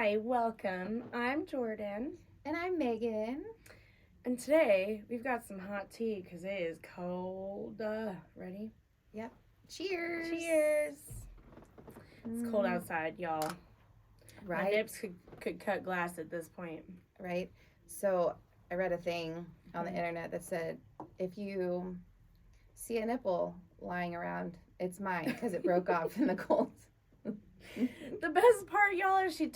Hi, welcome. I'm Jordan. And I'm Megan. And today we've got some hot tea because it is cold. Ready? Yep. Cheers. Cheers. It's cold outside, y'all. Right. My nips could cut glass at this point. Right. So I read a thing on the internet that said if you see a nipple lying around, it's mine because it broke off in the cold. The best part, y'all, is she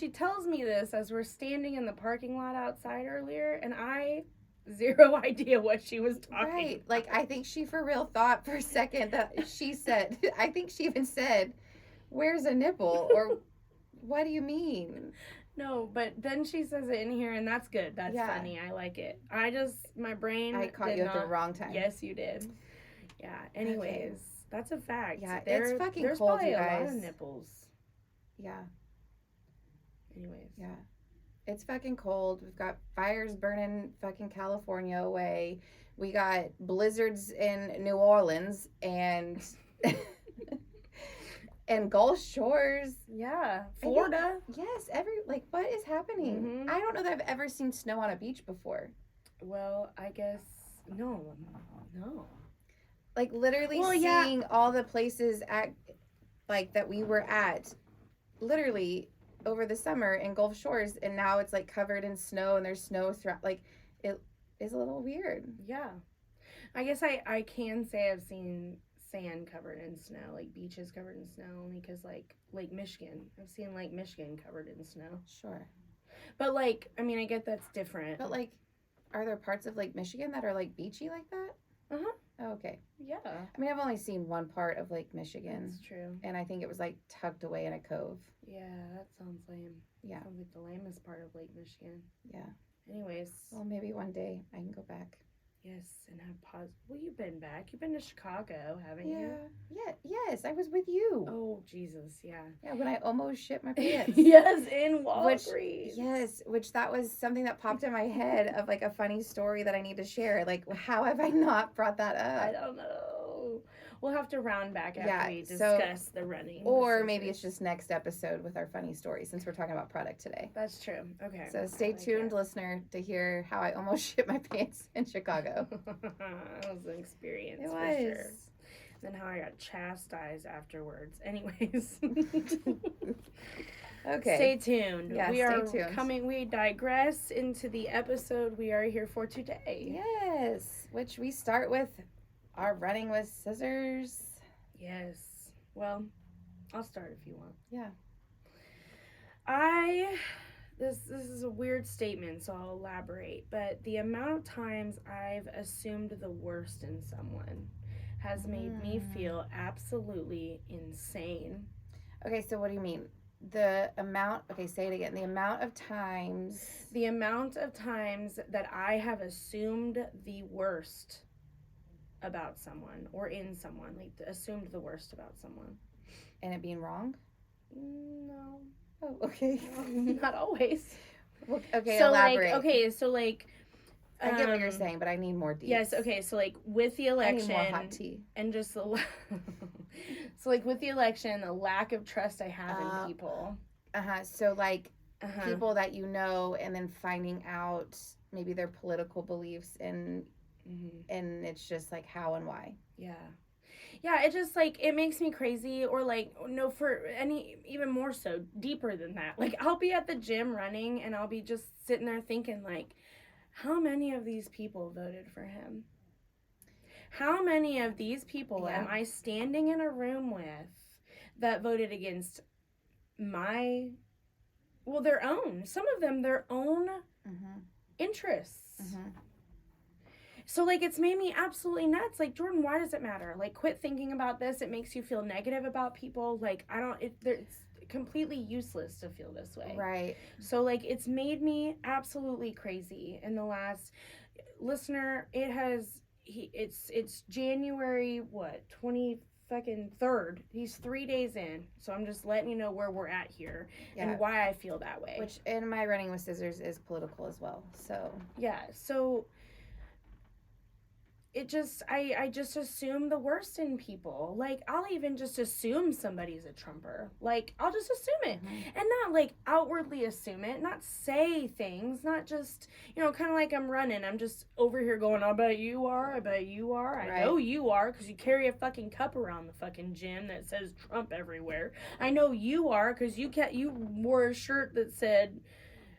tells me this as we're standing in the parking lot outside earlier, and I zero idea what she was talking Right. about. Like I think she for real thought for a second that she said, I think she even said, "Where's a nipple?" or "What do you mean?" No, but then she says it in here, and that's good. That's funny. I like it. My brain. I caught you at the wrong time. Yes, you did. Yeah. Anyways, that's a fact. Yeah, it's fucking there's cold, probably you a guys. lot of nipples. Yeah. Anyways. Yeah. It's fucking cold. We've got fires burning fucking California away. We got blizzards in New Orleans and and Gulf Shores. Yeah. Florida. Yes, what is happening? Mm-hmm. I don't know that I've ever seen snow on a beach before. Well, I guess no. Like literally seeing all the places that we were at literally over the summer in Gulf Shores, and now it's like covered in snow and there's snow throughout. Like it is a little weird. Yeah. I guess I can say I've seen sand covered in snow, like beaches covered in snow, only because like Lake Michigan. I've seen Lake Michigan covered in snow. Sure. But like, I mean, I get that's different. But like, are there parts of Lake Michigan that are like beachy like that? Uh-huh. Oh, okay. Yeah. I mean, I've only seen one part of Lake Michigan. That's true. And I think it was like tucked away in a cove. Yeah, that sounds lame. Yeah. Sounds like the lamest part of Lake Michigan. Yeah. Anyways. Well, maybe one day I can go back. Yes, and have pause. Well, you've been back. You've been to Chicago, haven't you? Yeah. Yes, I was with you. Oh, Jesus, yeah. Yeah, when I almost shit my pants. Yes, in Walgreens. Which that was something that popped in my head of like a funny story that I need to share. Like, how have I not brought that up? I don't know. We'll have to round back after we discuss the running. Or maybe it's just next episode with our funny story since we're talking about product today. That's true. Okay. So stay tuned, listener, to hear how I almost shit my pants in Chicago. That was an experience. It for was. Sure. And how I got chastised afterwards. Anyways. Okay. Stay tuned. Yeah, stay tuned. We digress into the episode we are here for today. Yes. Which we start with our running with scissors. Yes. Well, I'll start if you want. Yeah. This is a weird statement, so I'll elaborate. But the amount of times I've assumed the worst in someone has made me feel absolutely insane. Okay, so what do you mean? Say it again. The amount of times that I have assumed the worst about someone or in someone, like assumed the worst about someone. And it being wrong? No. Oh, okay. Not always. Well, okay, so elaborate. I get what you're saying, but I need more details. Yes, okay, so like with the election, I need more hot tea. And just so like with the election, the lack of trust I have in people. So like people that you know, and then finding out maybe their political beliefs and it's just like how and why. Yeah, it just like it makes me crazy, or like no, for any even more so deeper than that. Like I'll be at the gym running and I'll be just sitting there thinking like, how many of these people voted for him? How many of these people am I standing in a room with that voted against their own, some of them their own interests? So, like, it's made me absolutely nuts. Like, Jordan, why does it matter? Like, quit thinking about this. It makes you feel negative about people. Like, it's completely useless to feel this way. Right. So, like, it's made me absolutely crazy in the last, listener, it's January, 23rd. He's 3 days in. So I'm just letting you know where we're at here and why I feel that way. Which, in my running with scissors, is political as well. So. Yeah. So I just assume the worst in people. Like, I'll even just assume somebody's a Trumper. Like, I'll just assume it. Mm-hmm. And not, like, outwardly assume it. Not say things. Not just, kind of like I'm running. I'm just over here going, I bet you are. I bet you are. I know you are because you carry a fucking cup around the fucking gym that says Trump everywhere. I know you are because you wore a shirt that said,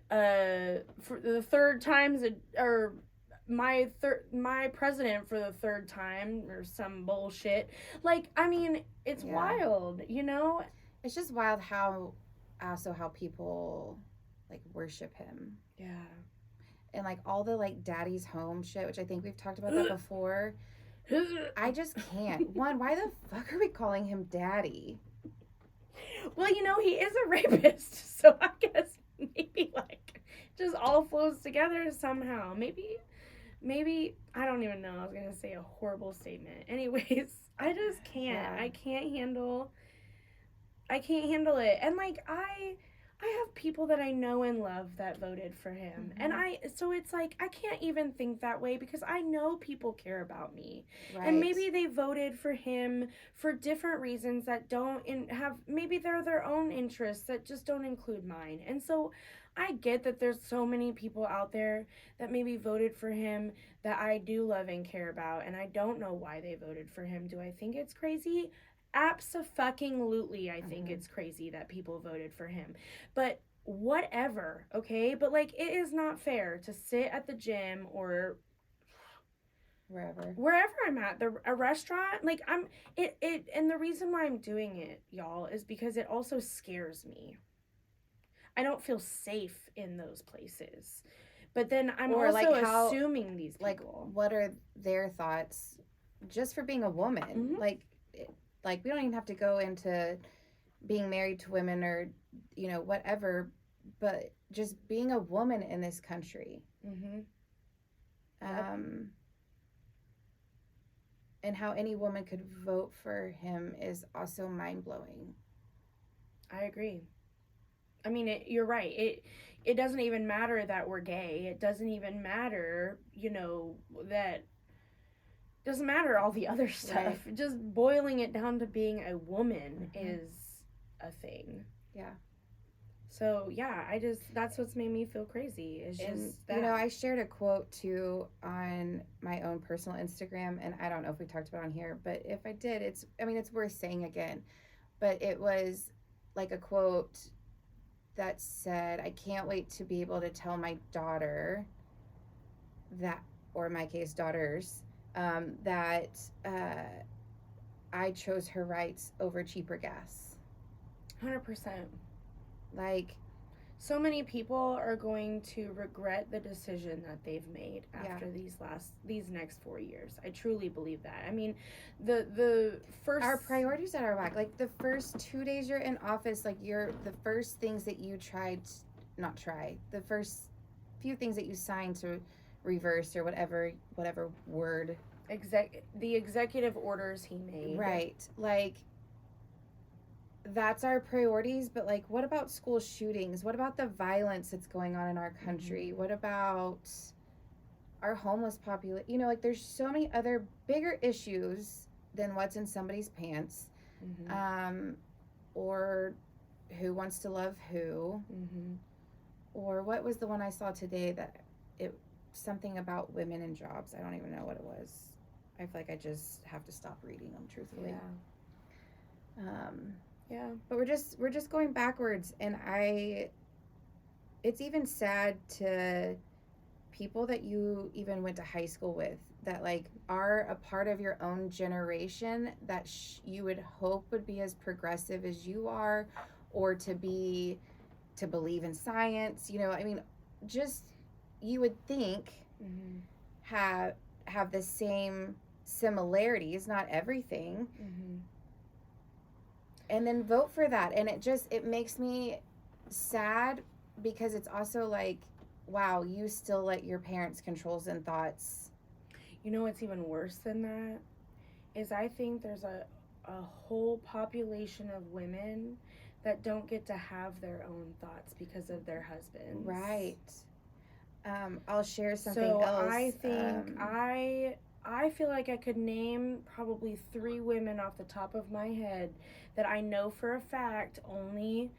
for the third times, or my president for the third time or some bullshit. Like, I mean, it's wild, It's just wild how people like worship him. Yeah. And like all the like daddy's home shit, which I think we've talked about that before. I just can't. One, why the fuck are we calling him daddy? Well, he is a rapist, so I guess maybe like just all flows together somehow. Maybe I don't even know. I was gonna say a horrible statement. Anyways, I just can't. Yeah. I can't handle it. And like I have people that I know and love that voted for him. Mm-hmm. And so it's like I can't even think that way because I know people care about me. Right. And maybe they voted for him for different reasons that maybe they're their own interests that just don't include mine. And so I get that there's so many people out there that maybe voted for him that I do love and care about, and I don't know why they voted for him. Do I think it's crazy? Abso-fucking-lutely, I think it's crazy that people voted for him. But whatever, okay? But like, it is not fair to sit at the gym or wherever I'm at, a restaurant, like and the reason why I'm doing it, y'all, is because it also scares me. I don't feel safe in those places. But then I'm also like assuming these people. Like, what are their thoughts just for being a woman? Mm-hmm. Like, we don't even have to go into being married to women or, whatever, but just being a woman in this country. Mm-hmm. Yep. And how any woman could vote for him is also mind-blowing. I agree. I mean, you're right. It doesn't even matter that we're gay. It doesn't even matter, that doesn't matter all the other stuff. Right. Just boiling it down to being a woman is a thing. Yeah. So, yeah, that's what's made me feel crazy. It's just that. I shared a quote, too, on my own personal Instagram, and I don't know if we talked about it on here, but if I did, it's worth saying again. But it was like a quote that said, I can't wait to be able to tell my daughter that, or in my case, daughters, that I chose her rights over cheaper gas. 100%. Like, so many people are going to regret the decision that they've made after these next 4 years. I truly believe that. I mean, the first, our priorities are out of whack. Like, the first 2 days you're in office, like, the first things that you the first few things that you signed to reverse or whatever word. The executive orders he made. Right. Like, that's our priorities, but like, what about school shootings? What about the violence that's going on in our country? Mm-hmm. What about our homeless population? Like, there's so many other bigger issues than what's in somebody's pants. Mm-hmm. Or who wants to love who. Mm-hmm. Or what was the one I saw today that something about women and jobs. I don't even know what it was. I feel like I just have to stop reading them, truthfully. Yeah. Yeah, but we're just going backwards, and it's even sad to people that you even went to high school with that like are a part of your own generation that you would hope would be as progressive as you are, or to believe in science. I mean, just you would think mm-hmm. have the same similarities, not everything. Mm-hmm. And then vote for that. And it makes me sad because it's also like, wow, you still let your parents' controls and thoughts. What's even worse than that is I think there's a whole population of women that don't get to have their own thoughts because of their husbands. Right. I'll share something else. I think I feel like I could name probably 3 women off the top of my head that I know for a fact only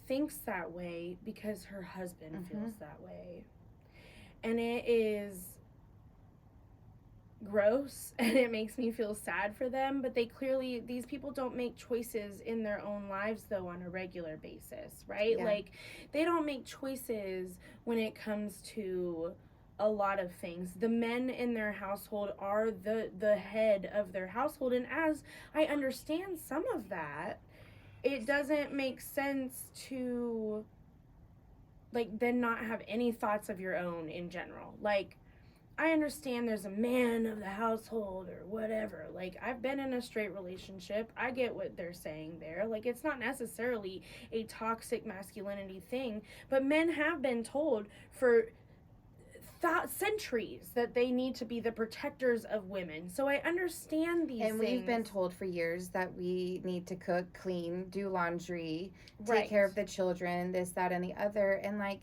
thinks that way because her husband feels that way. And it is gross and it makes me feel sad for them, but these people don't make choices in their own lives though on a regular basis, right? Yeah. Like they don't make choices when it comes to a lot of things. The men in their household are the head of their household, and as I understand some of that, it doesn't make sense to like then not have any thoughts of your own in general. Like I understand there's a man of the household or whatever. Like, I've been in a straight relationship. I get what they're saying there. Like, it's not necessarily a toxic masculinity thing, but men have been told for centuries that they need to be the protectors of women. So I understand these and things. We've been told for years that we need to cook, clean, do laundry, take care of the children, this, that, and the other. And like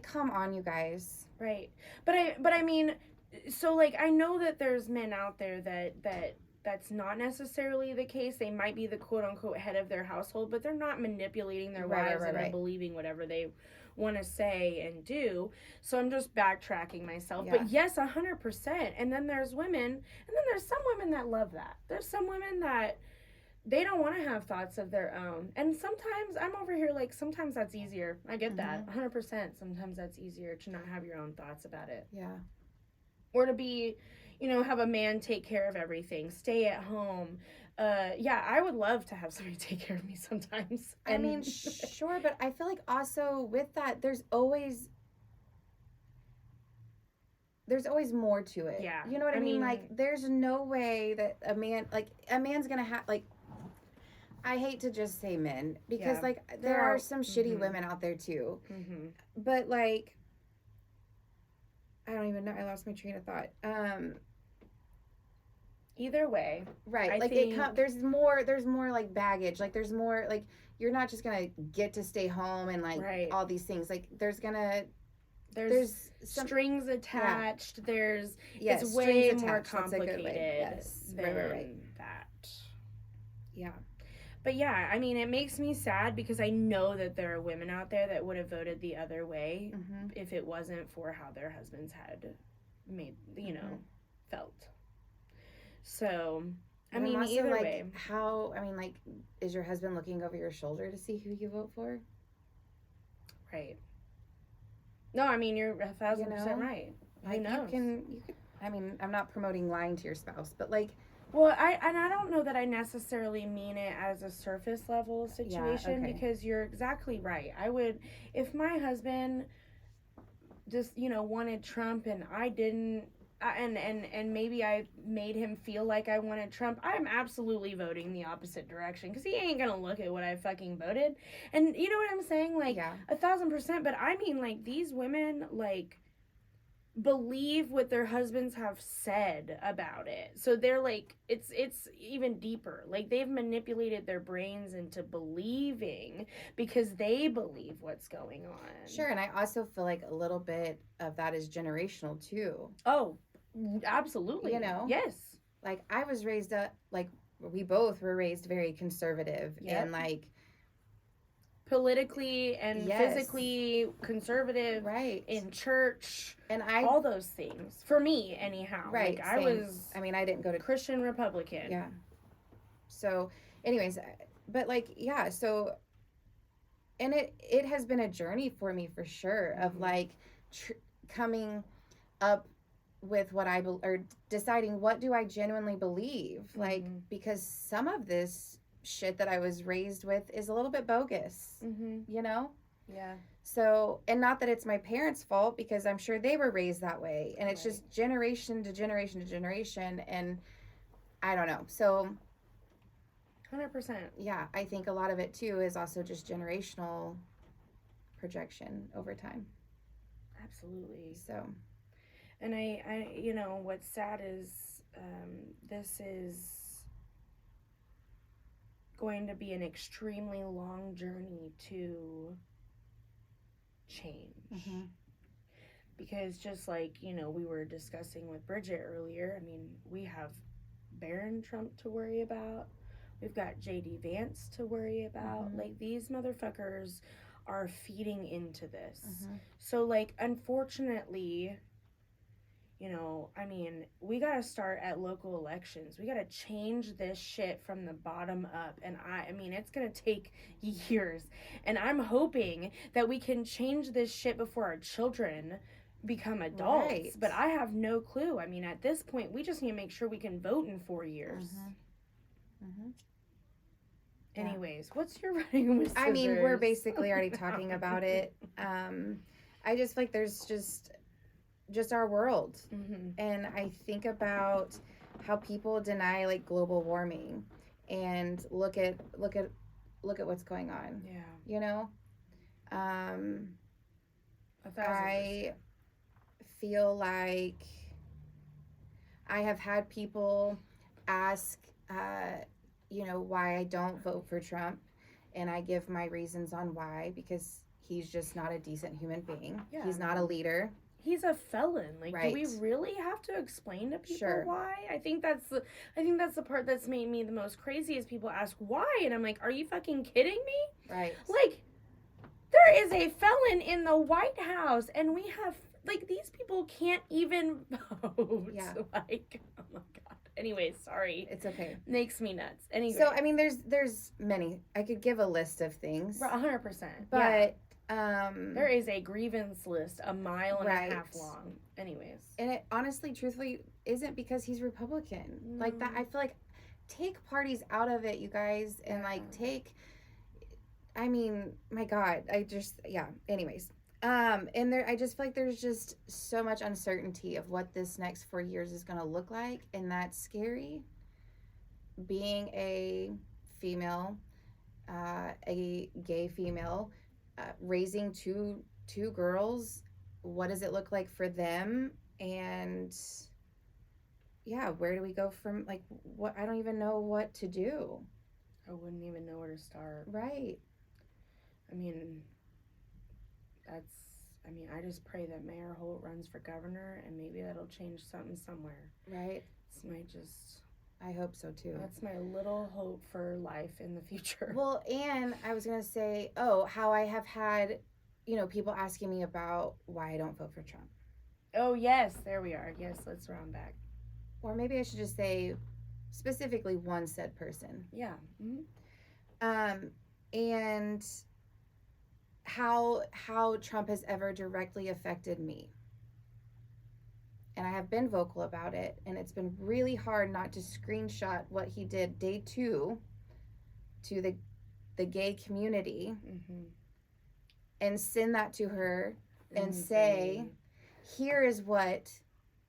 come on, you guys. Right. But I mean, so like I know that there's men out there that's not necessarily the case. They might be the quote unquote head of their household, but they're not manipulating their wives into believing whatever they want to say and do. So I'm just backtracking myself. Yeah. But yes, 100%. And then there's women, and then there's some women that love that. There's some women that they don't want to have thoughts of their own. And sometimes I'm over here like sometimes that's easier. I get that. 100%. Sometimes that's easier to not have your own thoughts about it. Yeah. Or to be, have a man take care of everything, stay at home. Yeah, I would love to have somebody take care of me sometimes. I mean, sure, but I feel like also with that there's always more to it. Yeah. You know what I mean? Like there's no way that a man's going to have like I hate to just say men because like there are some shitty women out there too. But like I don't even know. I lost my train of thought. Either way, right? I think there's more like baggage. Like there's more like you're not just gonna get to stay home and like all these things. Like there's some strings attached. Yeah. It's way more complicated than that. Yeah. But yeah, I mean, it makes me sad because I know that there are women out there that would have voted the other way if it wasn't for how their husbands had made, felt. So, I mean, either way. Is your husband looking over your shoulder to see who you vote for? Right. No, I mean, you're 1,000% right. Like, you can, I mean, I'm not promoting lying to your spouse, but like, well, I don't know that I necessarily mean it as a surface level situation because you're exactly right. I would, if my husband just, wanted Trump and I didn't, and maybe I made him feel like I wanted Trump, I'm absolutely voting the opposite direction because he ain't gonna look at what I fucking voted. And you know what I'm saying? Like, 1,000%. But I mean, like, these women, like, believe what their husbands have said about it. So they're like it's even deeper. Like they've manipulated their brains into believing because they believe what's going on. Sure, and I also feel like a little bit of that is generational too. Oh, absolutely. Yes. Like I was raised up like we both were raised very conservative and like politically and physically conservative, right? In church, and all those things for me, anyhow. Right, like I didn't go to Christian Republican. Yeah. So, anyways, but like, yeah. So, and it has been a journey for me for sure of like coming up with what or deciding what do I genuinely believe, like because some of this shit that I was raised with is a little bit bogus, Yeah. So, and not that it's my parents' fault because I'm sure they were raised that way and it's just generation to generation to generation and I don't know. So 100%. Yeah, I think a lot of it too is also just generational projection over time. Absolutely. So, and I what's sad is this is going to be an extremely long journey to change. Because just like, we were discussing with Bridget earlier, I mean, we have Barron Trump to worry about. We've got JD Vance to worry about. Mm-hmm. Like, these motherfuckers are feeding into this. Mm-hmm. So, like, unfortunately, I mean, we got to start at local elections. We got to change this shit from the bottom up. And I mean, it's going to take years. And I'm hoping that we can change this shit before our children become adults. Right. But I have no clue. I mean, at this point, we just need to make sure we can vote in 4 years. Mm-hmm. Mm-hmm. Anyways, what's your running with scissors? I mean, we're basically already talking about it. I just feel like there's just our world. Mm-hmm. And I think about how people deny like global warming and look at what's going on. Yeah. I feel like I have had people ask why I don't vote for Trump, and I give my reasons on why, because he's just not a decent human being. Yeah. He's not a leader. He's a felon. Like, right. Do we really have to explain to people sure. why? I think that's the part that's made me the most crazy is people ask why, and I'm like, are you fucking kidding me? Right. Like, there is a felon in the White House, and we have, like, these people can't even vote. Yeah. Like, oh my God. Anyways, sorry. It's okay. Makes me nuts. Anyway. So, I mean, there's many. I could give a list of things. 100%. But, there is a grievance list a mile and right. a half long. Anyways. And it honestly, truthfully, isn't because he's Republican. No. Like, that, I feel like, take parties out of it, you guys, and, like, I mean, my God, anyways. And I just feel like there's just so much uncertainty of what this next 4 years is going to look like, and that's scary. Being a female, a gay female, raising two girls, what does it look like for them? And yeah, where do we go from, like, what? I don't even know what to do. I wouldn't even know where to start. Right. I mean, I just pray that Mayor Holt runs for governor, and maybe that'll change something somewhere. Right. I hope so too. That's my little hope for life in the future. Well, and I was going to say, how I have had, people asking me about why I don't vote for Trump. Oh, yes. There we are. Yes, let's round back. Or maybe I should just say specifically one said person. Yeah. Mm-hmm. And how Trump has ever directly affected me. And I have been vocal about it, and it's been really hard not to screenshot what he did day 2 to the gay community, mm-hmm. and send that to her and say, here is what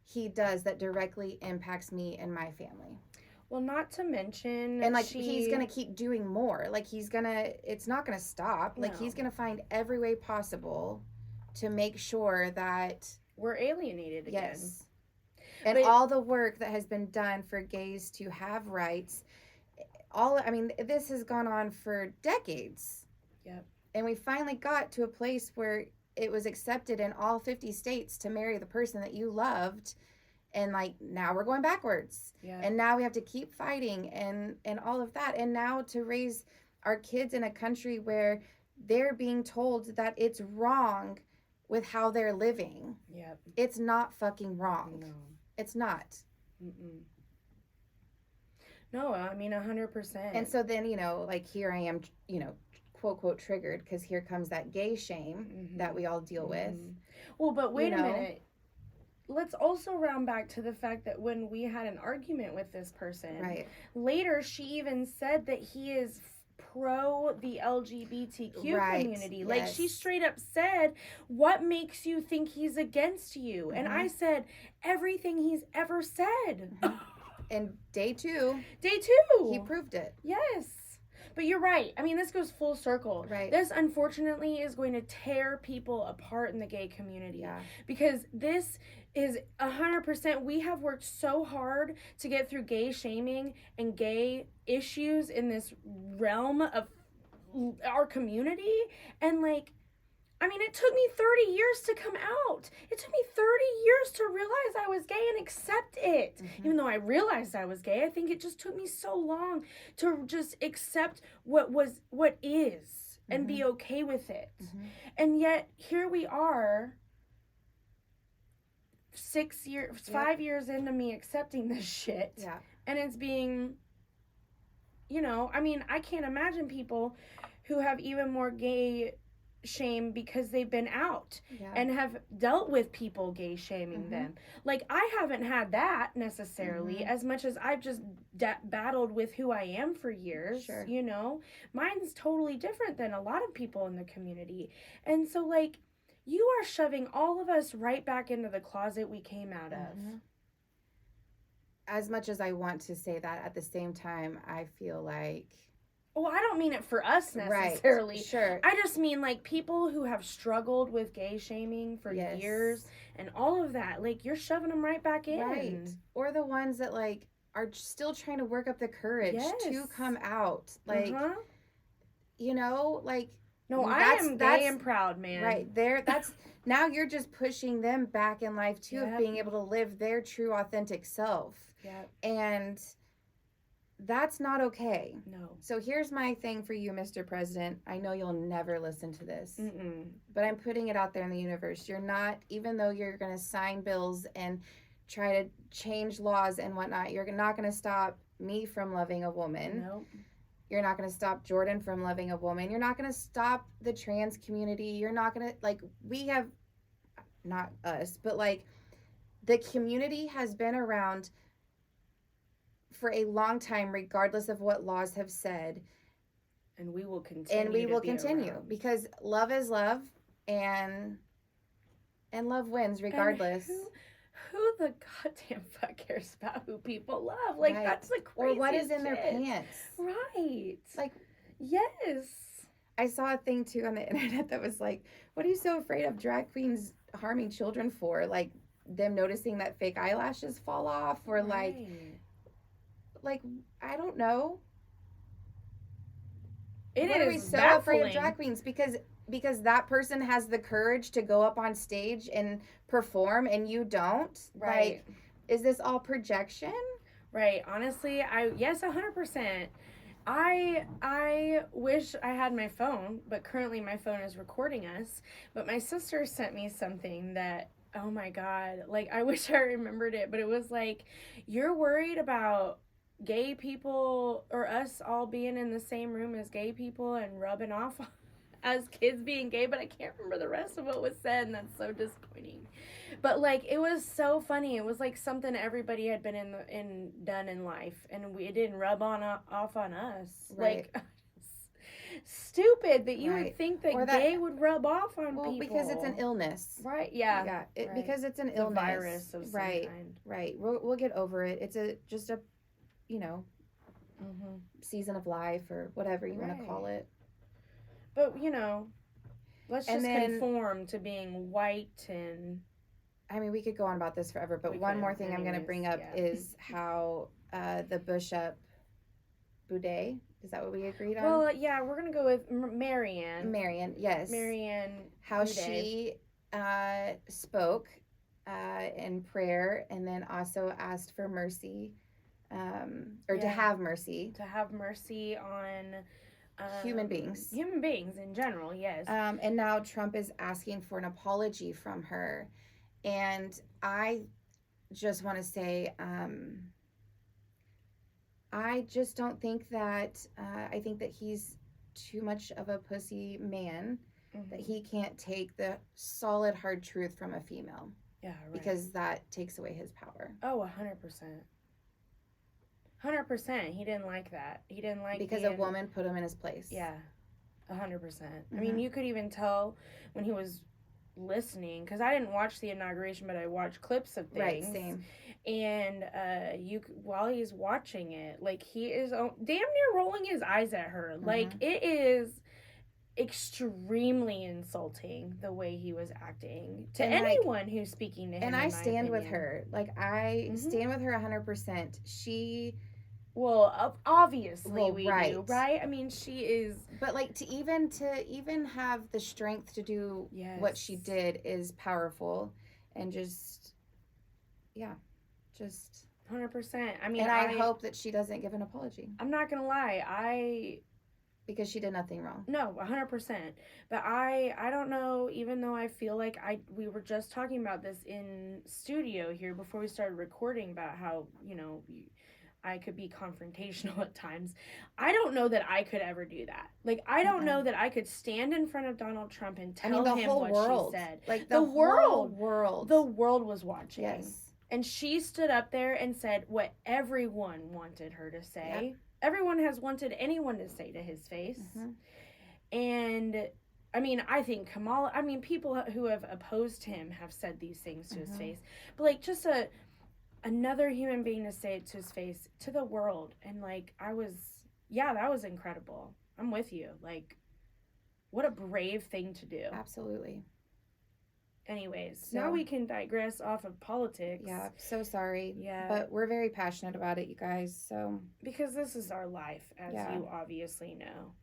he does that directly impacts me and my family. Well, not to mention, and like he's gonna keep doing more. Like it's not gonna stop. Like he's gonna find every way possible to make sure that we're alienated again. Yes. And all the work that has been done for gays to have rights, this has gone on for decades. Yep. And we finally got to a place where it was accepted in all 50 states to marry the person that you loved. And like now we're going backwards. Yeah. And now we have to keep fighting and all of that. And now to raise our kids in a country where they're being told that it's wrong with how they're living. Yep. It's not fucking wrong. No. It's not. Mm-mm. No, I mean 100%. And so then, like here I am, quote, quote, triggered because here comes that gay shame mm-hmm. that we all deal with. Well, but wait a minute. Let's also round back to the fact that when we had an argument with this person, right. later she even said that he is pro the LGBTQ right. community. Yes. Like she straight up said, what makes you think he's against you? Mm-hmm. And I said, everything he's ever said. Mm-hmm. And day 2, he proved it. Yes. But you're right. I mean, this goes full circle. Right. This, unfortunately, is going to tear people apart in the gay community. Yeah. Because this is 100%. We have worked so hard to get through gay shaming and gay issues in this realm of our community. And, like, I mean, it took me 30 years to come out. It took me 30 years to realize I was gay and accept it. Mm-hmm. Even though I realized I was gay, I think it just took me so long to just accept what is and be okay with it. Mm-hmm. And yet here we are 5 years into me accepting this shit. Yeah. And it's being, I mean, I can't imagine people who have even more gay shame because they've been out and have dealt with people gay shaming them. Like, I haven't had that necessarily as much as I've just battled with who I am for years. Sure. Mine's totally different than a lot of people in the community. And so, like, you are shoving all of us right back into the closet we came out of. As much as I want to say that, at the same time, I feel like... Well, I don't mean it for us necessarily. Right, sure. I just mean, like, people who have struggled with gay shaming for years and all of that. Like, you're shoving them right back in. Right. Or the ones that, like, are still trying to work up the courage to come out. Like, like... No, I am gay and proud, man. Right. That's... Now you're just pushing them back in life, too, of being able to live their true, authentic self. Yep. And... that's not okay. No. So here's my thing for you, Mr. President. I know you'll never listen to this, but I'm putting it out there in the universe. You're not, even though you're going to sign bills and try to change laws and whatnot, you're not going to stop me from loving a woman. Nope. You're not going to stop Jordan from loving a woman. You're not going to stop the trans community. You're not going to, like, we have, not us, but, like, the community has been around for a long time, regardless of what laws have said. And we will continue. Around. Because love is love, and love wins regardless. Who the goddamn fuck cares about who people love? Like, that's the craziest or what is in shit. Their pants. Right. Like, yes. I saw a thing too on the internet that was like, what are you so afraid of drag queens harming children for? Like, them noticing that fake eyelashes fall off, or like, I don't know. What are we so afraid of drag queens? Because that person has the courage to go up on stage and perform and you don't? Right. Like, is this all projection? Right. Honestly, yes, 100%. I wish I had my phone, but currently my phone is recording us. But my sister sent me something that, oh my God, like, I wish I remembered it, but it was like, you're worried about gay people or us all being in the same room as gay people and rubbing off as kids being gay, but I can't remember the rest of what was said, and that's so disappointing. But, like, it was so funny. It was like something everybody had been done in life, and it didn't rub off on us. Right. Like, stupid that you would think that gay would rub off on people. Because it's an illness. Right, yeah. Yeah, right. Because it's an illness. A virus of some kind. Right. We'll get over it. It's just a season of life, or whatever you want to call it. But, let's just conform to being white. And I mean, we could go on about this forever, but one more thing I'm going to bring up is how the Boudet, is that what we agreed on? Well, yeah, we're going to go with Marianne. Yes. Marianne. How she spoke in prayer, and then also asked for mercy, to have mercy. To have mercy on... human beings in general, yes. And now Trump is asking for an apology from her, and I just want to say, I just don't think that I think that he's too much of a pussy man, that he can't take the solid hard truth from a female. Yeah, right. Because that takes away his power. Oh, 100%. 100%. He didn't like that. He didn't like because a woman put him in his place. Yeah, 100%. I mean, you could even tell when he was listening, because I didn't watch the inauguration, but I watched clips of things. Right, same. And while he's watching it, like, he is damn near rolling his eyes at her. Like, it is extremely insulting the way he was acting to anyone who's speaking to him. And I stand with her. Like, I stand with her 100%. She Well, obviously Well, we right. do, right? I mean, she is. But like to even have the strength to do what she did is powerful, and just just 100%. I mean, and I hope that she doesn't give an apology. I'm not gonna lie, because she did nothing wrong. No, 100%. But I don't know. Even though I feel like we were just talking about this in studio here before we started recording about how I could be confrontational at times. I don't know that I could ever do that. Like, I don't know that I could stand in front of Donald Trump and tell him what she said. Like, the whole world. The world was watching. Yes. And she stood up there and said what everyone wanted her to say. Yep. Everyone has wanted anyone to say to his face. Mm-hmm. And, I mean, I think Kamala, people who have opposed him have said these things to his face. But, like, just another human being to say it to his face, to the world. And, like, that was incredible. I'm with you. Like, what a brave thing to do. Absolutely. Anyways, now we can digress off of politics. Yeah, so sorry. Yeah. But we're very passionate about it, you guys, so. Because this is our life, as you obviously know.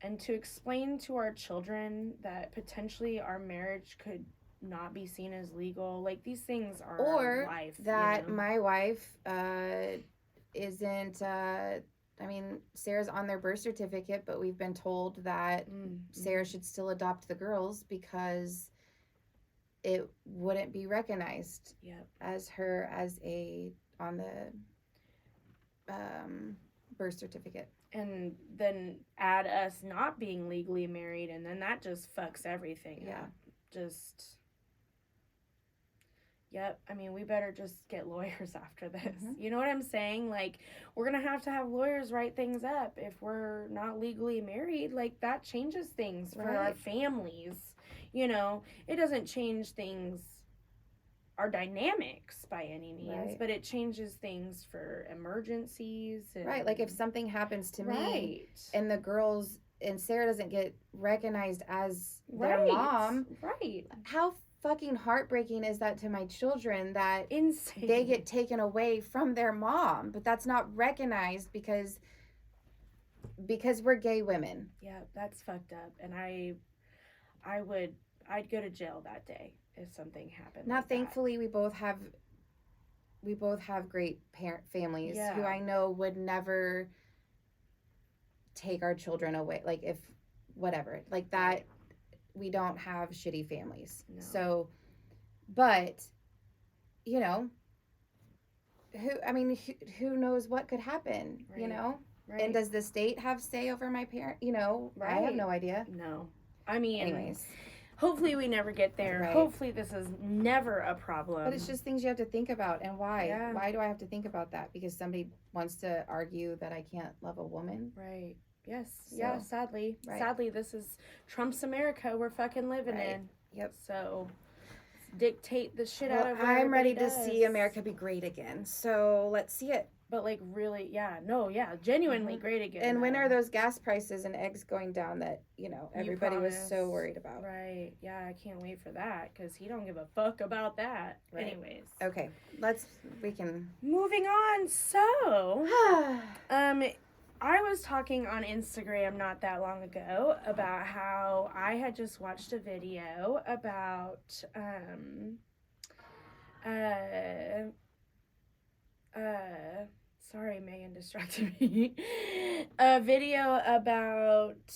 And to explain to our children that potentially our marriage could not be seen as legal, like, these things are our life. Or that my wife isn't, Sarah's on their birth certificate, but we've been told that Sarah should still adopt the girls because it wouldn't be recognized as her on the birth certificate. And then add us not being legally married, and then that just fucks everything up. Yep. I mean, we better just get lawyers after this. Mm-hmm. You know what I'm saying? Like, we're going to have lawyers write things up if we're not legally married. Like, that changes things for our families. You know, it doesn't change things, our dynamics by any means, but it changes things for emergencies. And, like if something happens to me and the girls and Sarah doesn't get recognized as their mom. Right. How fucking heartbreaking is that to my children that insane they get taken away from their mom, but that's not recognized because we're gay women. Yeah, that's fucked up. And I'd go to jail that day if something happened. Now, thankfully, we both have great families who I know would never take our children away. Like, if whatever, like that. We don't have shitty families. No. So, but, you know, who knows what could happen, you know? Right. And does the state have say over my parent? You know, I have no idea. No. I mean, anyways. Hopefully we never get there. Right. Hopefully this is never a problem. But it's just things you have to think about. And why? Yeah. Why do I have to think about that? Because somebody wants to argue that I can't love a woman? Right. Yes. So, yeah, sadly. Right. Sadly, this is Trump's America we're fucking living in. Yep. So, dictate the shit out of what I'm ready to see America be great again. So, let's see it. But, like, really, genuinely great again. And when are those gas prices and eggs going down that, you know, everybody was so worried about? Right. Yeah, I can't wait for that because he don't give a fuck about that. Right. Anyways. Okay. We can. Moving on. So, I was talking on Instagram not that long ago about how I had just watched a video about sorry, Meagan distracted me. A video about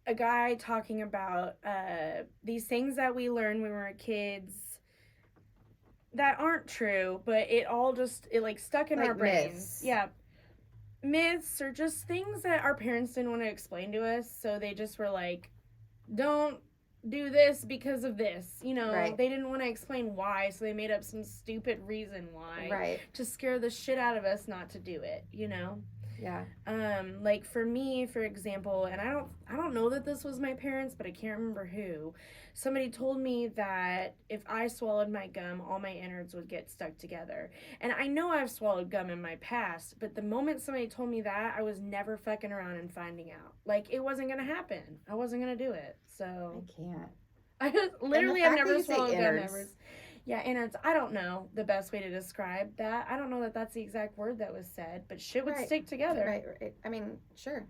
a guy talking about these things that we learned when we were kids that aren't true, but it like stuck in our brains. Myths. Yeah. Myths or just things that our parents didn't want to explain to us, so they just were like, don't do this because of this. You know, They didn't want to explain why, so they made up some stupid reason why. Right. To scare the shit out of us not to do it, you know? Yeah. Like for me, for example, and I don't know that this was my parents, but I can't remember who. Somebody told me that if I swallowed my gum, all my innards would get stuck together. And I know I've swallowed gum in my past, but the moment somebody told me that, I was never fucking around and finding out. Like, it wasn't gonna happen. I wasn't gonna do it. So I can't. I literally have never swallowed gum ever. Yeah, innards. I don't know the best way to describe that. I don't know that that's the exact word that was said, but shit would stick together. Right. I mean, sure.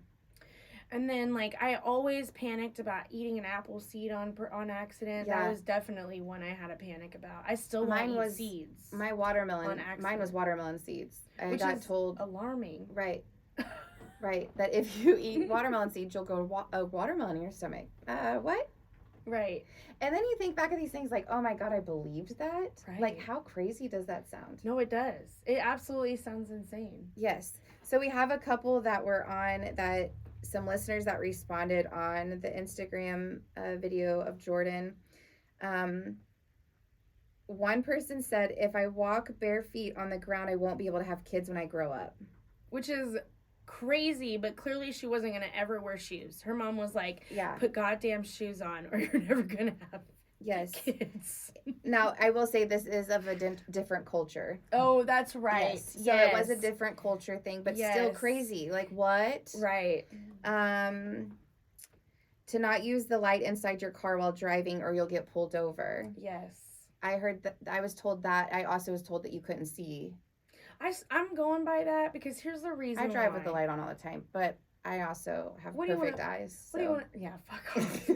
And then, like, I always panicked about eating an apple seed on accident. Yeah. That was definitely one I had a panic about. I still won't eat seeds. My watermelon. Mine was watermelon seeds. I got told alarming. Right. Right. That if you eat watermelon seeds, you'll grow a watermelon in your stomach. What? Right. And then you think back of these things like, oh my God, I believed that. Right. Like, how crazy does that sound? No, it does. It absolutely sounds insane. Yes. So we have a couple that were on that. Some listeners that responded on the Instagram video of Jordan. One person said, if I walk bare feet on the ground, I won't be able to have kids when I grow up. Which is crazy, but clearly she wasn't going to ever wear shoes. Her mom was like, put goddamn shoes on or you're never going to have kids. Now, I will say this is of a different culture. Oh, that's right. Yes. So it was a different culture thing, but still crazy. Like, what? Right. To not use the light inside your car while driving or you'll get pulled over. Yes. I heard that. I was told that. I also was told that you couldn't see. I'm going by that because here's the reason I drive with the light on all the time, but I also have perfect eyes. So. What do you want? Yeah, fuck off.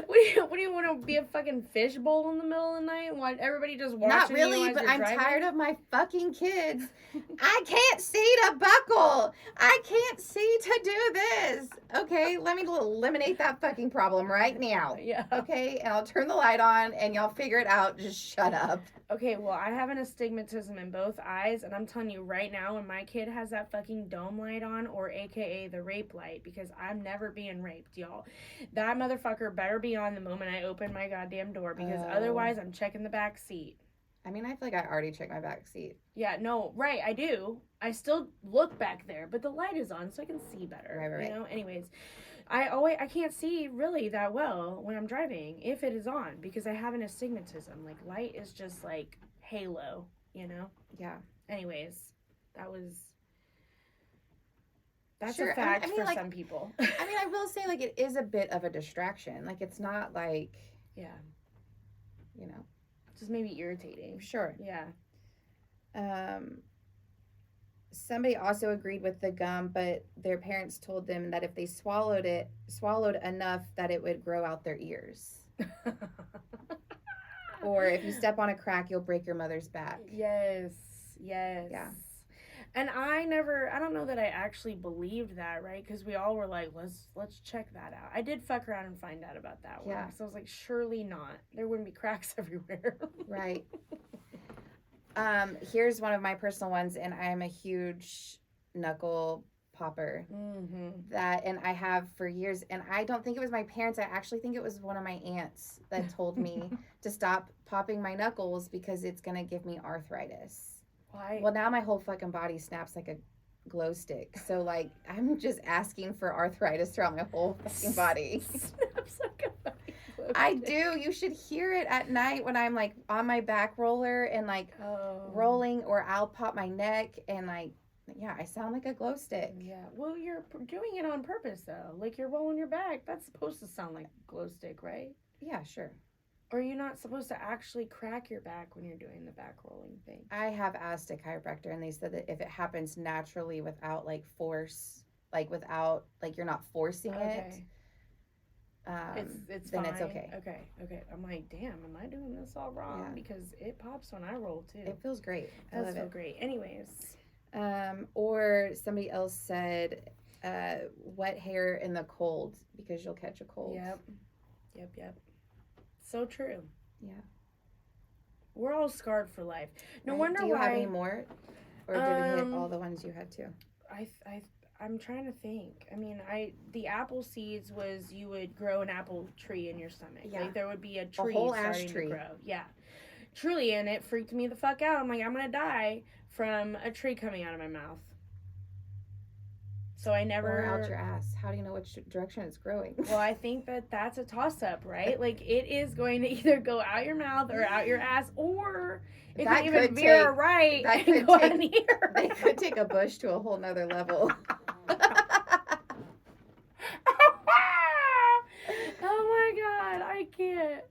What do you want to be a fucking fishbowl in the middle of the night and watch everybody just watching? Not really, you as but you're I'm driving? tired of my fucking kids. I can't see to buckle. I can't see to do this. Okay, let me eliminate that fucking problem right now. Yeah. Okay, and I'll turn the light on and y'all figure it out. Just shut up. Okay, well, I have an astigmatism in both eyes, and I'm telling you right now, when my kid has that fucking dome light on, or AKA the rape light, because I'm never being raped, y'all. That motherfucker better be on the moment I open my goddamn door, because otherwise I'm checking the back seat. I mean, I feel like I already checked my back seat. Yeah, no, right, I do. I still look back there, but the light is on, so I can see better. Right. You know, anyways. I can't see really that well when I'm driving if it is on because I have an astigmatism. Like light is just like halo, you know? Yeah. Anyways, that's sure. a fact I mean, for like, some people. I mean, I will say like it is a bit of a distraction. Like it's not like you know, just maybe irritating. Sure. Yeah. Somebody also agreed with the gum, but their parents told them that if they swallowed enough that it would grow out their ears. Or if you step on a crack, you'll break your mother's back. Yes. Yeah. And I don't know that I actually believed that, right? Because we all were like, let's check that out. I did fuck around and find out about that one. Yeah. So I was like, surely not. There wouldn't be cracks everywhere. Right. Here's one of my personal ones, and I am a huge knuckle popper. Mm-hmm. And I have for years, and I don't think it was my parents. I actually think it was one of my aunts that told me to stop popping my knuckles because it's going to give me arthritis. Why? Well, now my whole fucking body snaps like a glow stick. So, like, I'm just asking for arthritis throughout my whole fucking body. Snaps like a fucking glow stick. I do. You should hear it at night when I'm, like, on my back roller and, like, rolling, or I'll pop my neck and, like, yeah, I sound like a glow stick. Yeah. Well, you're doing it on purpose, though. Like, you're rolling your back. That's supposed to sound like a glow stick, right? Yeah, sure. Or you're not supposed to actually crack your back when you're doing the back rolling thing. I have asked a chiropractor, and they said that if it happens naturally without, like, force, like, without, like, you're not forcing it, it's then fine. it's okay. Okay. I'm like, damn, am I doing this all wrong? Yeah. Because it pops when I roll, too. It feels great. It does feel great. Anyways. Or somebody else said, wet hair in the cold because you'll catch a cold. Yep. So true. Yeah. We're all scarred for life. No right. wonder why. Do you have any more? Or did we hit all the ones you had too? I'm trying to think. I mean, the apple seeds was you would grow an apple tree in your stomach. Yeah. Like there would be a tree starting to grow. Yeah. Truly, and it freaked me the fuck out. I'm like, I'm gonna die from a tree coming out of my mouth. So I never... Or out your ass. How do you know which direction it's growing? Well, I think that's a toss-up, right? Like, it is going to either go out your mouth or out your ass, or it could even veer right and go in here. They could take a bush to a whole nother level. Oh my God, I can't.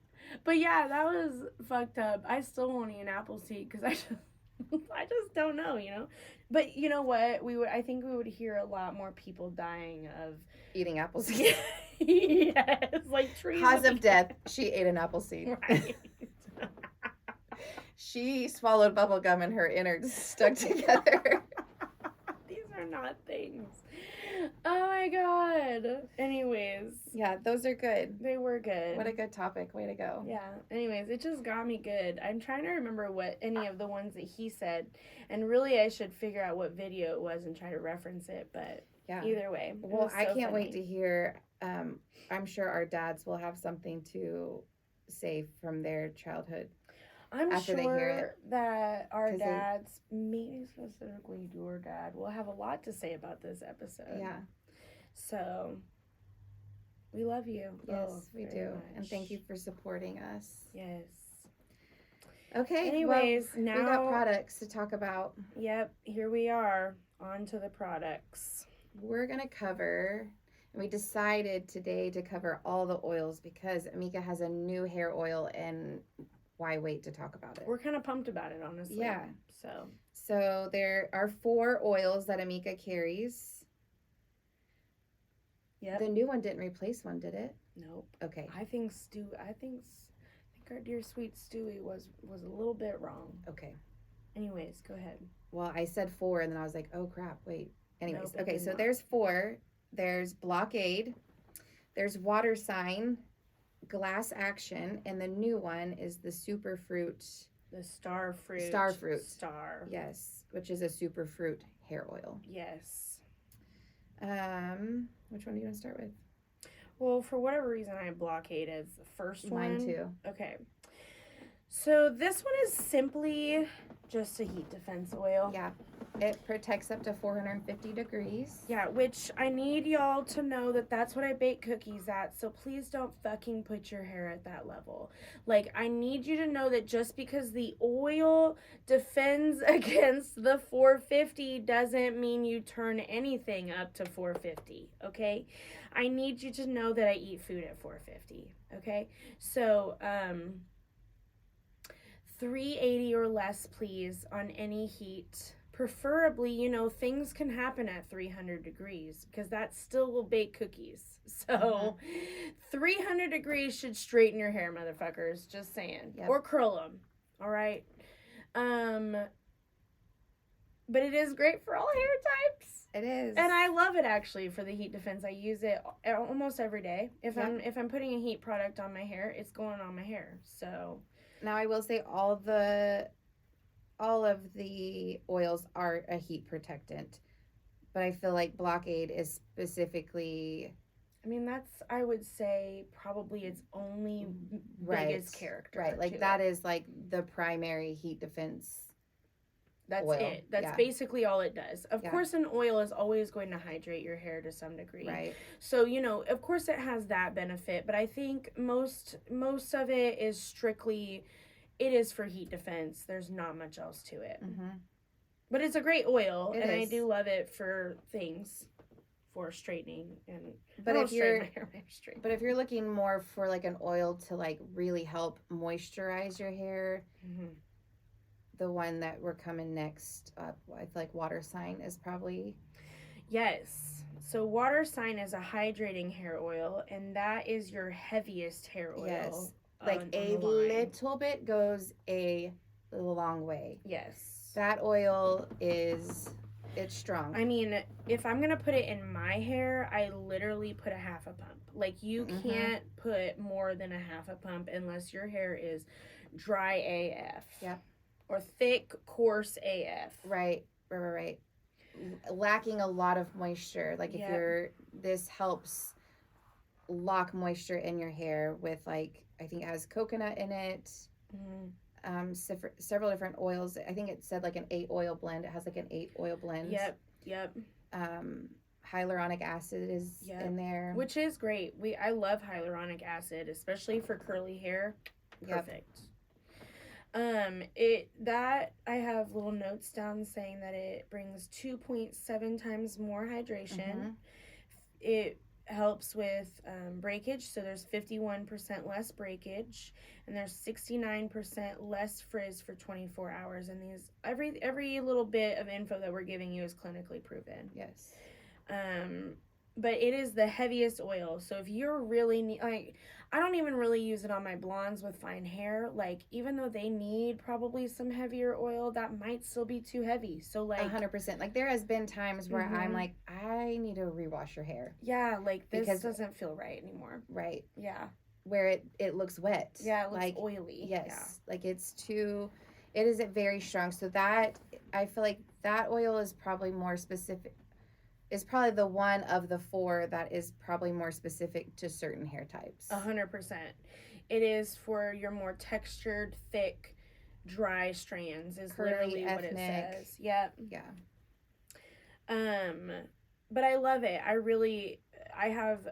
But yeah, that was fucked up. I still won't eat an apple seed because I just don't know, you know. But you know what? I think we would hear a lot more people dying of eating apple seeds. Yes, like trees. Cause of death, she ate an apple seed. Right. She swallowed bubble gum and her innards stuck together. These are not things. Oh my god. Anyways. Yeah, those are good. They were good. What a good topic. Way to go. Yeah. Anyways, it just got me good. I'm trying to remember what any of the ones that he said. And really, I should figure out what video it was and try to reference it. But yeah. Either way. Well, I can't wait to hear. I'm sure our dads will have something to say from their childhood. I'm sure that our dads, maybe specifically your dad, will have a lot to say about this episode. Yeah. So, we love you. Yes, we do. Much. And thank you for supporting us. Yes. Okay. Anyways, well, now we got products to talk about. Yep. Here we are. On to the products. We're going to cover... We decided today to cover all the oils because Amika has a new hair oil and why wait to talk about it? We're kind of pumped about it, honestly. Yeah. So there are 4 oils that Amika carries. Yeah. The new one didn't replace one, did it? Nope. Okay. I think our dear sweet Stewie was a little bit wrong. Okay. Anyways, go ahead. Well, I said 4 and then I was like, oh crap, wait. Anyways, nope, okay, so there's 4. There's Blockade, there's Water Sign, Glass Action, and the new one is the Superfruit. The Starfruit. Star. Yes, which is a superfruit hair oil. Yes. Which one do you want to start with? Well, for whatever reason, I Blockade as the first one. Mine too. Okay. So this one is simply just a heat defense oil. Yeah. It protects up to 450 degrees. Yeah, which I need y'all to know that that's what I bake cookies at. So please don't fucking put your hair at that level. Like, I need you to know that just because the oil defends against the 450 doesn't mean you turn anything up to 450, okay? I need you to know that I eat food at 450, okay? So, 380 or less, please, on any heat. Preferably, you know, things can happen at 300 degrees because that still will bake cookies. So 300 degrees should straighten your hair, motherfuckers. Just saying. Yep. Or curl them. All right. But it is great for all hair types. It is. And I love it actually for the heat defense. I use it almost every day. If I'm putting a heat product on my hair, it's going on my hair. So now I will say all of the oils are a heat protectant, but I feel like Blockade is specifically... I mean, that's, I would say, probably its only biggest character. Right, like that is like the primary heat defense That's oil. it. That's basically all it does. Of course, an oil is always going to hydrate your hair to some degree. Right. So, you know, of course it has that benefit, but I think most of it is strictly... It is for heat defense. There's not much else to it. Mm-hmm. But it's a great oil, and I do love it for things, for straightening and. But if you're looking more for like an oil to like really help moisturize your hair, the one that we're coming next up, I feel like Water Sign is probably. Yes. So Water Sign is a hydrating hair oil, and that is your heaviest hair oil. Yes. Like a little bit goes a long way. Yes. That oil it's strong. I mean, if I'm going to put it in my hair, I literally put a half a pump. Like, you can't put more than a half a pump unless your hair is dry AF. Yeah. Or thick, coarse AF. Right. Lacking a lot of moisture. Like, if this helps lock moisture in your hair with, like, I think it has coconut in it. Several different oils. I think it said like an 8 oil blend. It has like an 8 oil blend. Yep. Hyaluronic acid is in there, which is great. I love hyaluronic acid, especially for curly hair. Perfect. That I have little notes down saying that it brings 2.7 times more hydration. It helps with breakage, so there's 51% less breakage, and there's 69% less frizz for 24 hours. And these every little bit of info that we're giving you is clinically proven. Yes. But it is the heaviest oil. So if you're really like, I don't even really use it on my blondes with fine hair. Like, even though they need probably some heavier oil, that might still be too heavy. So like 100%. Like there has been times where I'm like, I need to rewash your hair. Yeah, like this doesn't feel right anymore. Right. Yeah. Where it looks wet. Yeah, it looks like oily. Yes. Yeah. Like it is very strong. So that, I feel like that oil is probably more specific. Is probably the one of the 4 that is probably more specific to certain hair types. 100%. It is for your more textured, thick, dry strands. Is curly, literally ethnic. what it says. Yep. Yeah. But I love it. I have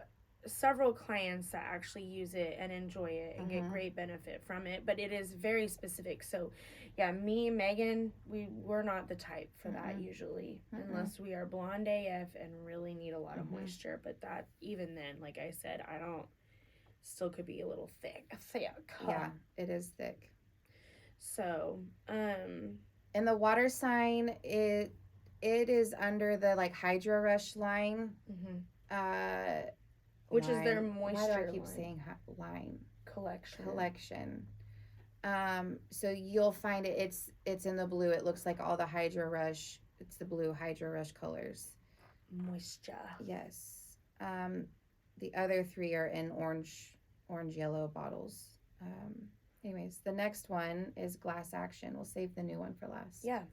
several clients that actually use it and enjoy it and get great benefit from it. But it is very specific. So, yeah, me and Megan, we're not the type for that usually, unless we are blonde AF and really need a lot of moisture. But that, even then, like I said, still could be a little thick. Yeah, it is thick. So, and the water sign, it is under the like Hydro Rush line. Which is their moisture. Why do I keep saying line? Collection. So you'll find it's in the blue. It looks like all the Hydro Rush. It's the blue Hydro Rush colors. Moisture. Yes. The other 3 are in orange yellow bottles. Anyways, the next one is Glass Action. We'll save the new one for last. Yeah.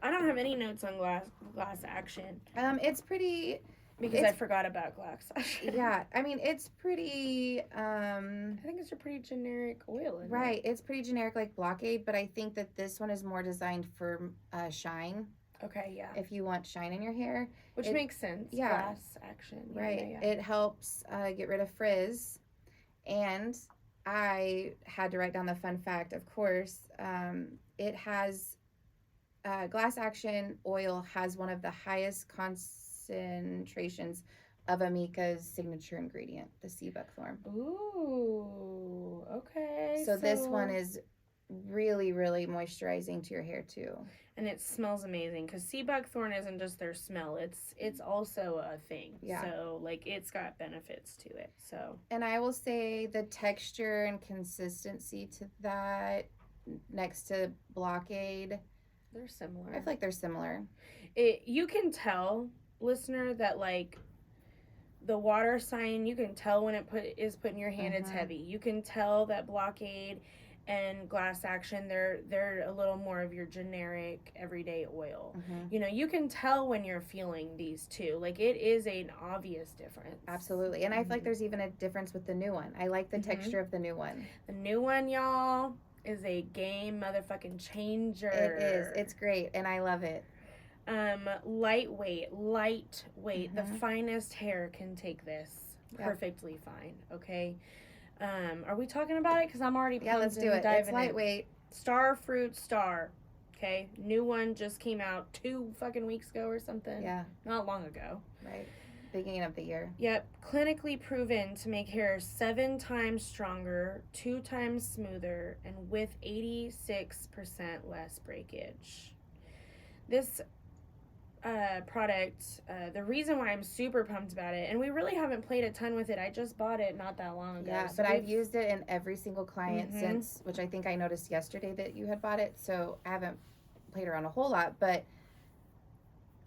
I don't have any notes on Glass Action. It's pretty... Because I forgot about Glass Action. Yeah. I mean, it's pretty... I think it's a pretty generic oil. Right. It's pretty generic like Blockade, but I think that this one is more designed for shine. Okay, yeah. If you want shine in your hair. Which makes sense. Yeah. Glass Action. Right. Yeah. It helps get rid of frizz. And I had to write down the fun fact, of course. It has... Glass Action oil has one of the highest concentrations of Amika's signature ingredient, the sea buckthorn. Ooh, okay. So this one is really, really moisturizing to your hair too. And it smells amazing because sea buckthorn isn't just their smell; it's also a thing. Yeah. So like it's got benefits to it. So. And I will say the texture and consistency to that, next to Blockade, they're similar. I feel like they're similar. You can tell, listener, that like the water sign, you can tell when it is put in your hand, it's heavy. You can tell that Blockade and Glass Action, they're a little more of your generic everyday oil. You know, you can tell when you're feeling these two. Like it is an obvious difference. Absolutely. And I feel like there's even a difference with the new one. I like the texture of the new one. The new one, y'all, is a game motherfucking changer. It is. It's great, and I love it. Lightweight. The finest hair can take this perfectly fine. Okay. Are we talking about it? Because I'm already pumped. Yeah, let's do it. It's lightweight. Star Fruit Star. Okay. New one just came out 2 fucking weeks ago or something. Yeah. Not long ago. Right. Beginning of the year. Yep. Clinically proven to make hair 7 times stronger, 2 times smoother, and with 86% less breakage. This product, the reason why I'm super pumped about it, and we really haven't played a ton with it. I just bought it not that long ago. Yeah, but I've used it in every single client since, which I think I noticed yesterday that you had bought it. So I haven't played around a whole lot, but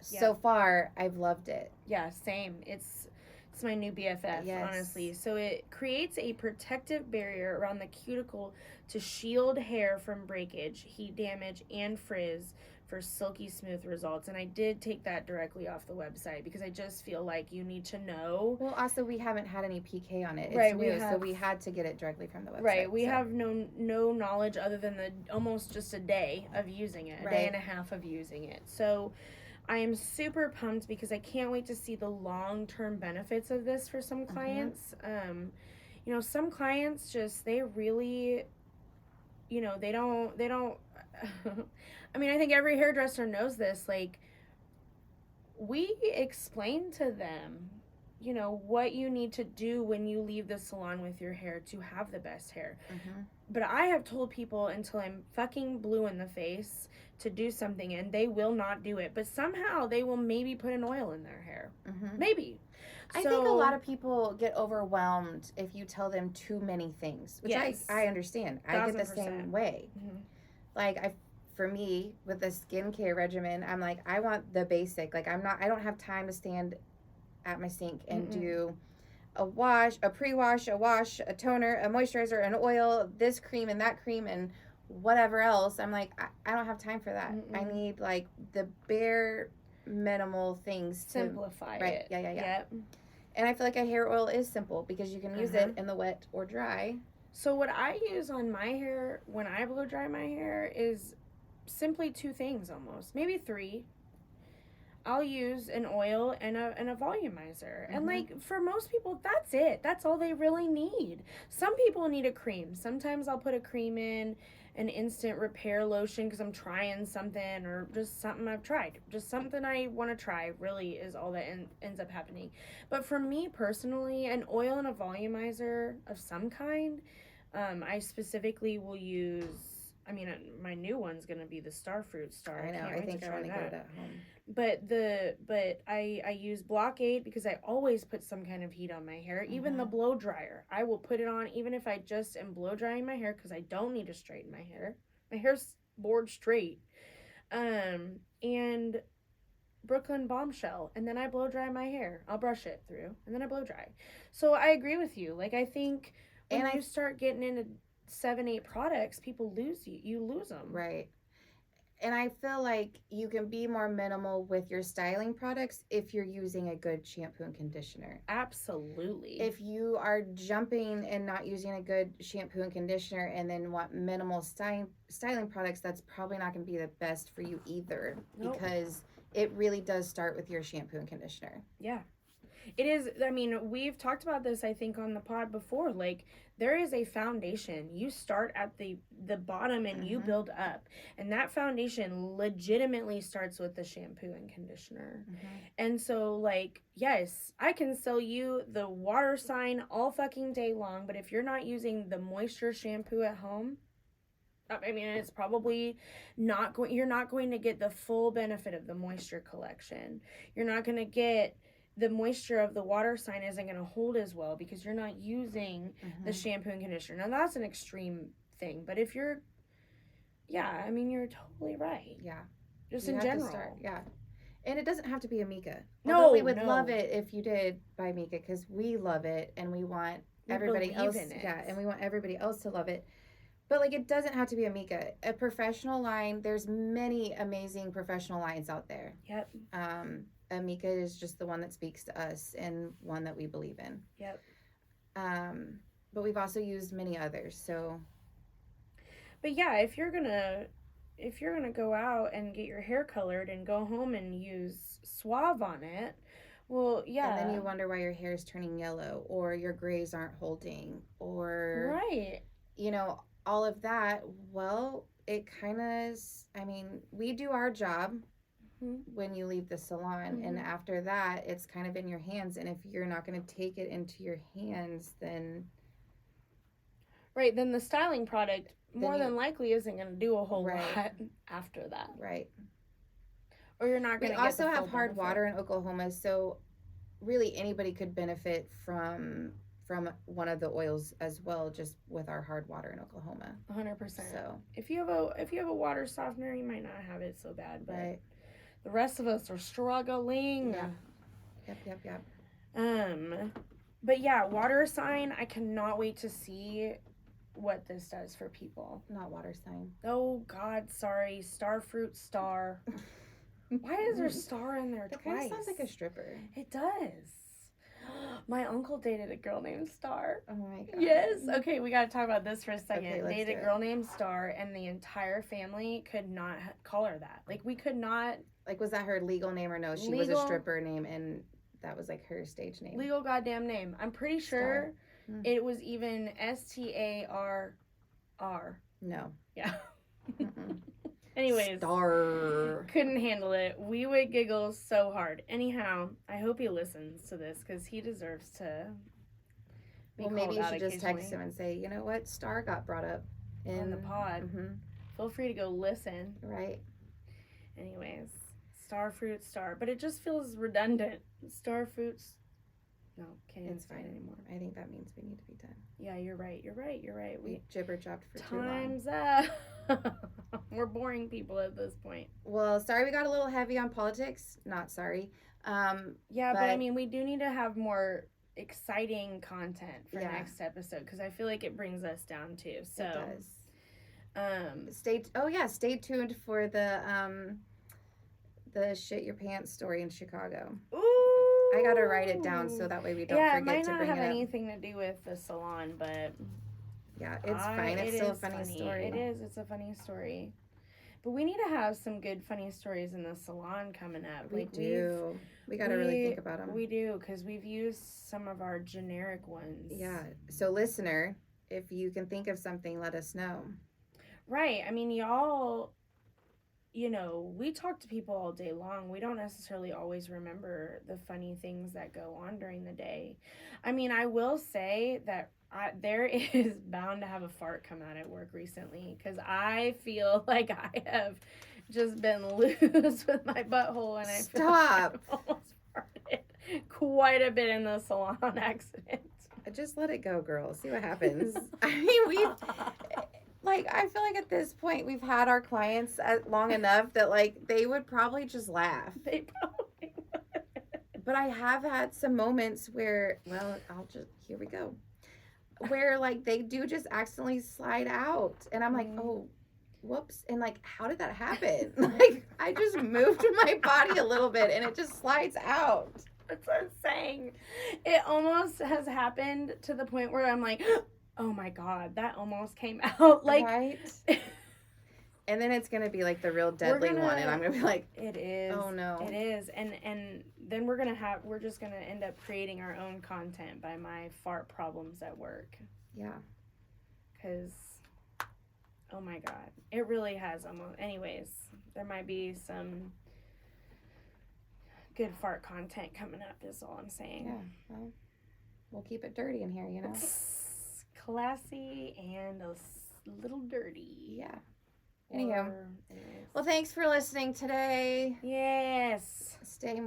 so far I've loved it. Yeah, same. It's my new BFF, honestly. So it creates a protective barrier around the cuticle to shield hair from breakage, heat damage, and frizz for silky smooth results. And I did take that directly off the website because I just feel like you need to know. Well, also we haven't had any PK on it. It's right, new, so we had to get it directly from the website. Right, we have no knowledge other than almost just a day of using it, a day and a half of using it. So I am super pumped because I can't wait to see the long-term benefits of this for some clients. You know, some clients just, they really, you know, they don't I mean, I think every hairdresser knows this. Like, we explain to them you know, what you need to do when you leave the salon with your hair to have the best hair. Mm-hmm. But I have told people until I'm fucking blue in the face to do something, and they will not do it. But somehow they will maybe put an oil in their hair. Mm-hmm. Maybe. I think a lot of people get overwhelmed if you tell them too many things, which yes, I understand. I get the same way. Mm-hmm. Like for me, with the skincare regimen, I'm like, I want the basic. Like I don't have time to stand at my sink and do a wash, a pre-wash, a wash, a toner, a moisturizer, an oil, this cream and that cream and whatever else. I'm like, I don't have time for that. I need like the bare minimal things to simplify it. Yeah. Yep. And I feel like a hair oil is simple because you can use it in the wet or dry. So what I use on my hair when I blow dry my hair is simply 2 things almost, maybe 3. I'll use an oil and a volumizer. And like for most people that's it. That's all they really need. Some people need a cream. Sometimes I'll put a cream in, an instant repair lotion because I'm trying something, or just something I've tried. Just something I want to try really is all that ends up happening. But for me personally, an oil and a volumizer of some kind, I specifically will use, I mean, my new one's gonna be the Starfruit Star. I know. I think I want to get it at home. But I use Blockade because I always put some kind of heat on my hair. Even the blow dryer, I will put it on even if I just am blow drying my hair because I don't need to straighten my hair. My hair's bored straight. And Brooklyn Bombshell, and then I blow dry my hair. I'll brush it through and then I blow dry. So I agree with you. Like I think when you start getting into 7-8 products, people lose you. You lose them. Right. And I feel like you can be more minimal with your styling products if you're using a good shampoo and conditioner. Absolutely. If you are jumping and not using a good shampoo and conditioner and then want minimal styling products, that's probably not going to be the best for you either. Nope. Because it really does start with your shampoo and conditioner. Yeah. It is, I mean, we've talked about this, I think, on the pod before. Like, there is a foundation. You start at the bottom and you build up. And that foundation legitimately starts with the shampoo and conditioner. And so, like, yes, I can sell you the water sign all fucking day long, but if you're not using the moisture shampoo at home, I mean, it's probably you're not going to get the full benefit of the moisture collection. You're not going to get the moisture of the water sign isn't going to hold as well because you're not using the shampoo and conditioner. Now, that's an extreme thing, but if you're, I mean, you're totally right. Yeah. Just in general. And it doesn't have to be a Meaga. No, we would love it if you did buy Meaga because we love it and we want everybody else. Yeah, and we want everybody else to love it. But like, it doesn't have to be a Meaga. A professional line. There's many amazing professional lines out there. Yep. Meaga is just the one that speaks to us and one that we believe in. Yep. But we've also used many others. So. But yeah, if you're gonna go out and get your hair colored and go home and use Suave on it, well, yeah. And then you wonder why your hair is turning yellow or your grays aren't holding or. Right. You know, all of that. Well, it kind of. I mean, we do our job. When you leave the salon and after that it's kind of in your hands, and if you're not going to take it into your hands, then then the styling product more than likely isn't going to do a whole lot after that, or you're not going to. We also have hard water in Oklahoma, so really anybody could benefit from one of the oils as well, just with our hard water in Oklahoma. 100%. So if you have a water softener, you might not have it so bad, but the rest of us are struggling. Yeah. Yep. But yeah, water sign, I cannot wait to see what this does for people. Not water sign. Oh God, sorry. Starfruit Star. Why is there star in there twice? That kind of sounds like a stripper. It does. My uncle dated a girl named Star. Oh my God. Yes. Okay, we got to talk about this for a second. Okay, dated a girl named Star, and the entire family could not call her that. Like, we could not. Like, was that her legal name or no? She was a stripper name, and that was like her stage name. Legal goddamn name. I'm pretty sure it was even Starr. No. Yeah. Anyways, Star. Couldn't handle it. We would giggle so hard. Anyhow, I hope he listens to this because he deserves to. Well, maybe you should just text him and say, you know what, Star got brought up in the pod. Mm-hmm. Feel free to go listen. Right. Anyways, star fruit star, but it just feels redundant. Star fruits. No, can't even say it anymore. I think that means we need to be done. Yeah, you're right. We jibber jabbed for too long. Time's up. We're boring people at this point. Well, sorry we got a little heavy on politics. Not sorry. Yeah, but I mean, we do need to have more exciting content for next episode because I feel like it brings us down too. So it does. Stay tuned for the shit your pants story in Chicago. Ooh. I gotta write it down so that way we don't forget to bring it up. Yeah, it might not have anything to do with the salon, but yeah, it's fine. It's still a funny story. It is. It's a funny story. But we need to have some good funny stories in the salon coming up. We do. We got to really think about them. We do, because we've used some of our generic ones. Yeah. So, listener, if you can think of something, let us know. Right. I mean, y'all, we talk to people all day long. We don't necessarily always remember the funny things that go on during the day. I mean, I will say that there is bound to have a fart come out at work recently because I feel like I have just been loose with my butthole and I feel like I've almost farted quite a bit in the salon accident. Just let it go, girl. See what happens. I mean, I feel like at this point we've had our clients long enough that they would probably just laugh. They probably would. But I have had some moments where, here we go. Where they do just accidentally slide out and I'm like, oh, whoops, and how did that happen? I just moved my body a little bit and it just slides out. That's what I'm saying. It almost has happened to the point where I'm like, oh my god, that almost came out. Right. And then it's gonna be the real deadly one and I'm gonna be like, it is, oh no, it is. And then we're just gonna end up creating our own content by my fart problems at work. Yeah, because oh my god, it really has almost. Anyways, there might be some good fart content coming up is all I'm saying. Yeah, well, we'll keep it dirty in here, Classy and a little dirty. Yeah. Anyhow, well, thanks for listening today. Yes. Stay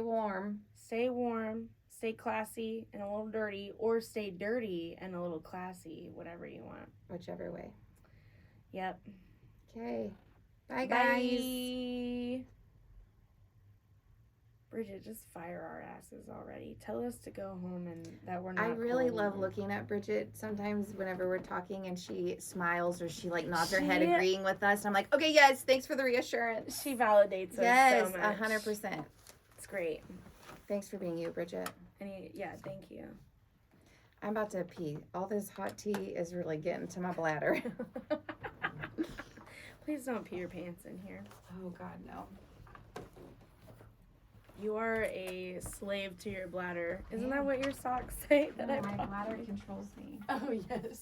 warm. Stay warm. Stay classy and a little dirty, or stay dirty and a little classy, whatever you want. Whichever way. Yep. Okay. Bye, guys. Bye. Bridget, just fire our asses already. Tell us to go home and that we're not. I really love looking at Bridget sometimes whenever we're talking and she smiles or she nods her head agreeing with us. I'm like, okay, yes, thanks for the reassurance. She validates us yes, so much. 100%. It's great. Thanks for being you, Bridget. Yeah, thank you. I'm about to pee. All this hot tea is really getting to my bladder. Please don't pee your pants in here. Oh, God, no. You are a slave to your bladder. Isn't that what your socks say? No, my bladder controls me. Oh, yes.